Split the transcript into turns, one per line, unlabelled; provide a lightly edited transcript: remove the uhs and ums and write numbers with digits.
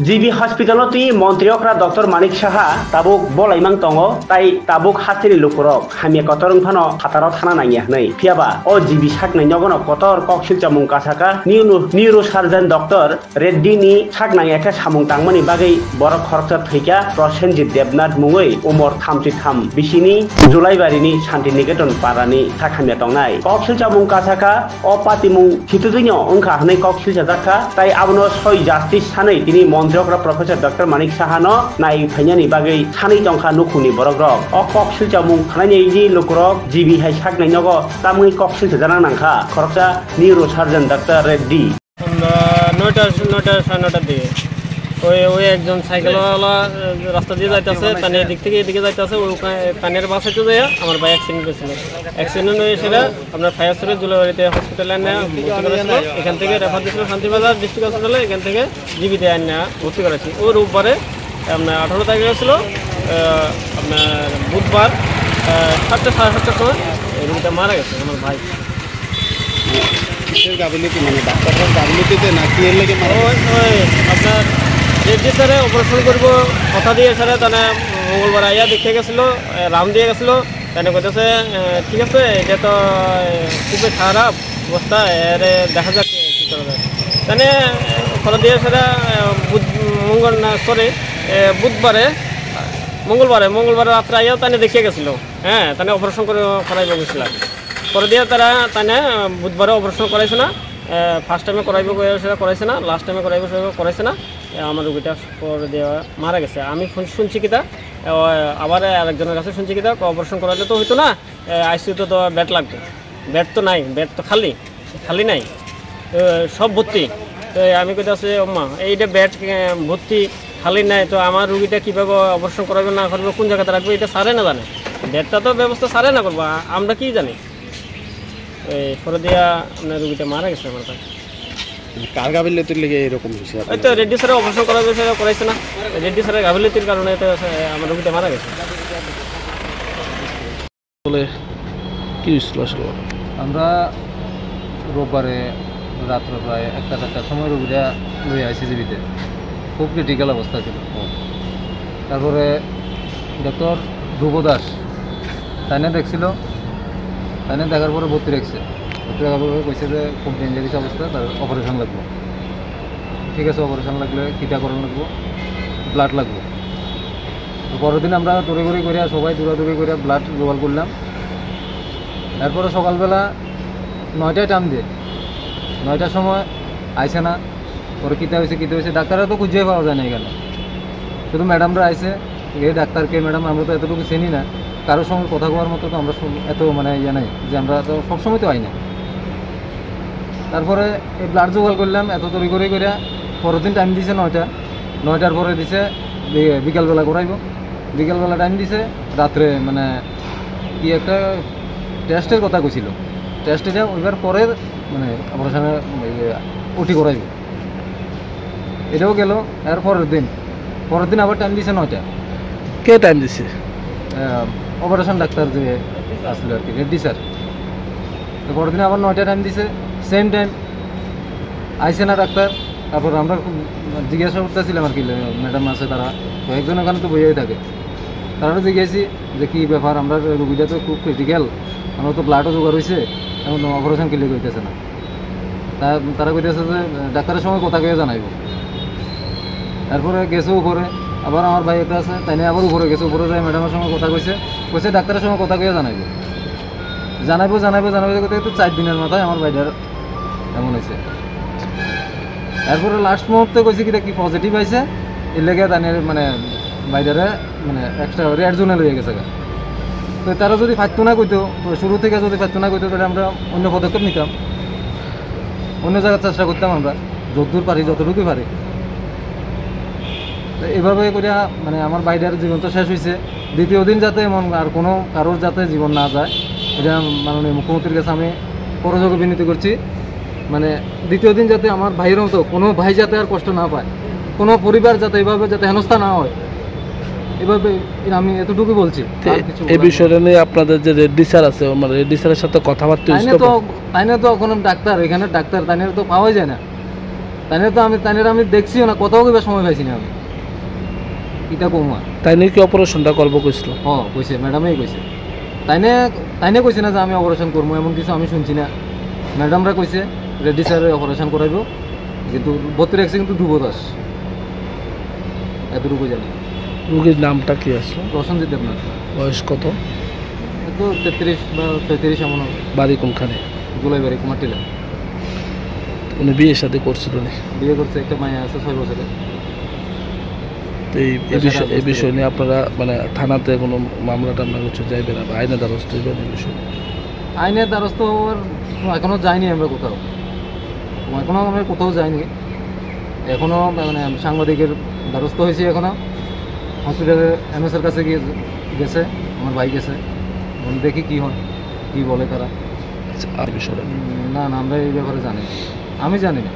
GB হসপিটালত তুই মন্ত্রীকরা doctor Manik Saha তাবুক বলাইমাং দङ তাই তাবুক হাস্তিনি লুকুরক হামিয়া কতরং Fanon হাতারাw থানা নাইয়া নাই ফিয়াবা ও জিবি সাকনাই নগন কতর ককসিল চামুং কাসাকা নিউরো সার্জন ডক্টর রেড্ডি নি সাকনাই একা সামুং তাংমানি বাগै বড় খরচা থৈকা প্রসেনজিৎ দেবনাথ মুङै उमर 33 बिसिनि जुलाइबारिनि शान्तिनिकेतन पारानि साखामिया दंनाय ककसिल चामुं कासाका अ पातिमुं हितुदिनो अंखा हनै ककसिल जाका ताई आबनो सय जास्टिस सानै तिनि मन्त्रिकरा प्रोफेसर डक्टर मानिक साहानो नाय फाइनानि बागै सानै दंखा नुखुनि बरग्रक अ ककसिल चामुं खानायनि लोकरक जिबि हाय साकनाय नगो तामुं ककसिल जाना नांखा खरचा निउरो सार्जन डक्टर रेड्डी
नयटा साढ़े नयटार दिকে ওই একজন সাইকেলওয়ালা রাস্তা দিয়ে যাইতেছে তানে এদিক থেকে এদিকে যাইতেছে ওই তানের বাসাইতে যায় আমার ভাই অ্যাক্সিডেন্ট হয়েছিল অ্যাক্সিডেন্ট হয়ে সেটা আপনার ফায়ার সার্ভিস জুলাইবাড়িতে হসপিটালে আনা ভর্তি করেছিল এখান থেকে রেফার দিয়েছিল শান্তিবাজার ডিস্ট্রিক্ট হসপিটালে এখান থেকে জিবিতে আনা ভর্তি করেছি ওই রোববারে আপনার 18 তারিখে ছিল আপনার বুধবার 7টা সাড়ে 7টার সময় রোগীটা মারা গেছে আমার ভাই
গাফিলতি মানে ডাক্তারের গাফিলতিতে না কি এর লাগে
আপনার রেড্ডি স্যারে অপারেশন করবো কথা দিয়ে স্যারে তাহলে মঙ্গলবার আইয়া দেখে গেছিলো রাউন্ড দিয়ে গেছিলো তাহলে কইতেছে ঠিক আছে এটা তো খুবই খারাপ অবস্থা এর দেখা যাক কী করা যায় তাহলে কথা দিয়ে স্যারে মঙ্গলবারে রাত্রে আইয়াও তাহলে দেখিয়ে গেছিলো হ্যাঁ তাহলে অপারেশন করে করাইবে গেছিলাম পরে দিয়ে তারা তাহলে বুধবারে অপারেশন করাইছে না ফার্স্ট টাইমে করাইব সেটা করাইছে না লাস্ট টাইমে করাইব সেটা করাইছে না আমার রোগীটা পরে দেওয়া মারা গেছে আমি শুনছি কিতা আবার আরেকজনের কাছে শুনছি কিতা অপারেশন করালে তো হইতো না আইসিইউতে তো বেড লাগবে বেড তো নাই বেড তো খালি নাই সব ভর্তি তো আমি কইতে আছি আম্মা এইটা বেড ভর্তি খালি নাই তো আমার রোগীটা কীভাবে অপারেশন করাবে না করবে কোন জায়গাতে রাখবে এটা সারে না জানে বেডটা তো ব্যবস্থা সারে না করবো আমরা কি জানি পরে দিয়া আপনার রোগীটা মারা গেছে আমার কাছে
কার গাফিলতির লেগে এরকম হয়েছে
ওই তো রেড্ডি স্যারের অপারেশন করাবে সেটা করাইছে না রেড্ডি স্যারের গাফিলতির কারণে তো আমার রোগীটা মারা গেছে
বলে কি হয়েছিল আসলে
আমরা রোববারে রাত্রে প্রায় 1টা-4টার সময় রোগীরা লই আইসি জিবিতে খুব ক্রিটিক্যাল অবস্থা ছিল তারপরে ডক্টর ধ্রুব দাস তাইনে দেখছিল তাইনে দেখার পরে ভর্তি রাখছে ভর্তি রাখার পরে কইছে যে খুব ডেঞ্জারিস অবস্থা তার অপারেশন লাগবে ঠিক আছে অপারেশন লাগলে টিকাকরণ লাগবো ব্লাড লাগবে তো পরের দিন আমরা দৌড়াদৌড়ি করে সবাই দৌড়াদৌড়ি করে ব্লাড জোগাড় করলাম এরপরে সকালবেলা 9টায় টাইম দিয়ে 9টার সময় আইসে না পরে কীতে হয়েছে ডাক্তাররা তো খুঁজে পাওয়া যায় না এখানে শুধু ম্যাডামরা আইসে এই ডাক্তারকে ম্যাডাম আমরা তো এতটুকু চিনি না কারোর সঙ্গে কথা বলার মতো তো আমরা এত মানে ইয়ে নাই যে আমরা তো সবসময় তো আই না তারপরে এই ব্লাড জোগাড় করলাম এত তৈরি করে পরের দিন টাইম দিছে 9টার পরে দিছে বিকালবেলা করাইব বিকালবেলা টাইম দিছে রাত্রে মানে কি একটা টেস্টের কথা কইছিল টেস্টে যা ওইবার পরের মানে অপারেশনে ওটি করাইব এটাও গেল এর পরের দিন আবার টাইম দিছে 9টা
কে টাইম দিছে
অপারেশন ডাক্তার যে আসলে আর কি রেড্ডি স্যার তো পরের দিন আবার 9টা টাইম দিছে সেম টাইম আইসে না ডাক্তার তারপর আমরা জিজ্ঞাসা করতেছিলাম আর কি ম্যাডাম আছে তারা কয়েকজন ওখানে তো বইয়াই থাকে তারা জিজ্ঞাসি যে কী ব্যাপার আমরা রোগীটা তো খুব ক্রিটিক্যাল আমরা তো ব্লাডও জোগাড় হয়েছে এখন অপারেশন ক্লিয়ার করতেছে না তারা কইতেছে যে ডাক্তারের সঙ্গে কথা কয়ে জানাইব তারপরে গেছে উপরে আবার আমার ভাই একটা আছে তাই আবার উপরে গেছে উপরে যায় ম্যাডামের সঙ্গে কথা কইছে ডাক্তারের সঙ্গে কথা কয়ে জানাইব করতে তো 4 দিনের মাথায় আমার ভাইটার এমন হয়েছে এরপরে লাস্ট মুহূর্তে কইছে কি পজিটিভ আইছে এর লেগে তাদের মানে ভাইটারে মানে এক্সট্রা রেড জোনে লইয়া গেছে তো তারা যদি ফাইতো না কইতো শুরু থেকে যদি ফাইতো না কইতো তাহলে আমরা অন্য পদক্ষেপ নিতাম অন্য জায়গায় চেষ্টা করতাম আমরা যতদূর পারি যতটুকুই পারি তো এভাবে করিয়া মানে আমার বাইরের জীবন তো শেষ হয়েছে দ্বিতীয় দিন যাতে এমন আর কোনো কারোর যাতে জীবন না যায় এটা মাননীয় মুখ্যমন্ত্রীর কাছে আমি করযোগ্য বিনতি করছি মানে দ্বিতীয় দিন যাতে আমার ভাইয়ের মতো কোনো ভাই যাতে আর কষ্ট না পায় কোনো পরিবার যাতে এভাবে যাতে হেনস্থা না হয় এভাবে আমি এতটুকু বলছি
এই বিষয়টা নিয়ে আপনাদের যে রেড্ডি স্যার আছে মানে রেড্ডি স্যারের সাথে কথাবার্তা
তাইনে তো কোনো ডাক্তার এখানে ডাক্তার তাইনে তো পাওয়া যায় না তাইনের আমি দেখছিও না, কোথাও কিবা সময় পাইছি না আমি কিতা কমা।
তাই নিয়ে কি অপারেশনটা করবো কইছিল?
কইছে, ম্যাডামেই কইছে। তাইনে কইছে না যে আমি অপারেশন করবো, এমন কিছু আমি শুনছি না। ম্যাডামরা কইছে রেড্ডি স্যার অপারেশন করাইব, কিন্তু ভর্তি রাখছে কিন্তু ধ্রুবদাস, এতটুকু জানি।
রোগীর নামটা কি আছে?
প্রসঞ্জিৎ দেবনাথ।
বয়স কত?
তো 33 বা 34 এমন হবে।
বাড়ি কোনখানে?
গোলাইবাড়ি, কুমারটিলা।
উনি বিয়ে শাদী করছিল না?
বিয়ে করছে, একটা মায়া আছে 6 বছরের।
তো এই বিষয় নিয়ে আপনারা মানে থানাতে কোনো মামলা টামলা কিছু যাইবে না বা আইনের দ্বারস্থ হইবেন এই বিষয়ে?
আইনের দ্বারস্থ হওয়ার এখনও যাইনি আমরা কোথাও, আমরা কোথাও যাইনি এখনও। মানে সাংবাদিকের দ্বারস্থ হয়েছি এখনও, হসপিটালে এমএসের কাছে গেছে, আমার ভাই গেছে। দেখি কি হয়, কি বলে তারা।
আর বিষয়টা
না আমরা এই ব্যাপারে জানি, আমি জানি না।